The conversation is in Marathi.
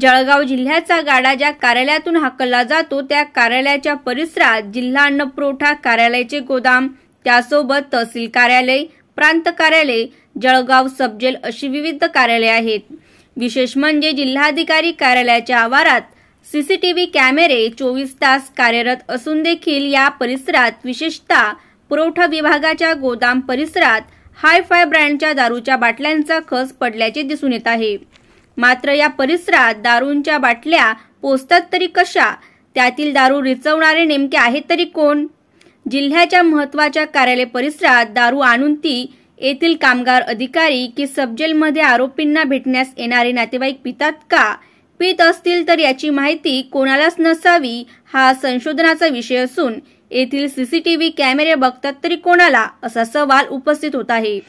जळगाव जिल्ह्याचा गाडा ज्या कार्यालयातून हाकलला जातो त्या कार्यालयाच्या परिसरात जिल्हा अन्न पुरवठा कार्यालयाचे गोदाम, त्यासोबत तहसील कार्यालय, प्रांत कार्यालय, जळगाव सबजेल अशी विविध कार्यालये आहेत। विशेष म्हणजे जिल्हाधिकारी कार्यालयाच्या आवारात सीसीटीव्ही कॅमेरे 24 तास कार्यरत असून देखील या परिसरात विशेषतः पुरवठा विभागाच्या गोदाम परिसरात हाय-फाय ब्रँडच्या दारूच्या बाटल्यांचा खच पडल्याचे दिसून येत आहे। मात्र या परिसरात दारूंच्या बाटल्या पोचतात तरी कशा? त्यातील दारू रिचवणारे नेमके आहेत तरी कोण? जिल्ह्याच्या महत्त्वाच्या कार्यालय परिसरात दारू आणून ती येथील कामगार अधिकारी की सबजेलमध्ये आरोपींना भेटण्यास येणारे नातेवाईक पितात का? पीत असतील तर याची माहिती कोणालाच नसावी हा संशोधनाचा विषय असून येथील सीसीटीव्ही कॅमेरे बघतात तरी कोणाला, असा सवाल उपस्थित होत आहे।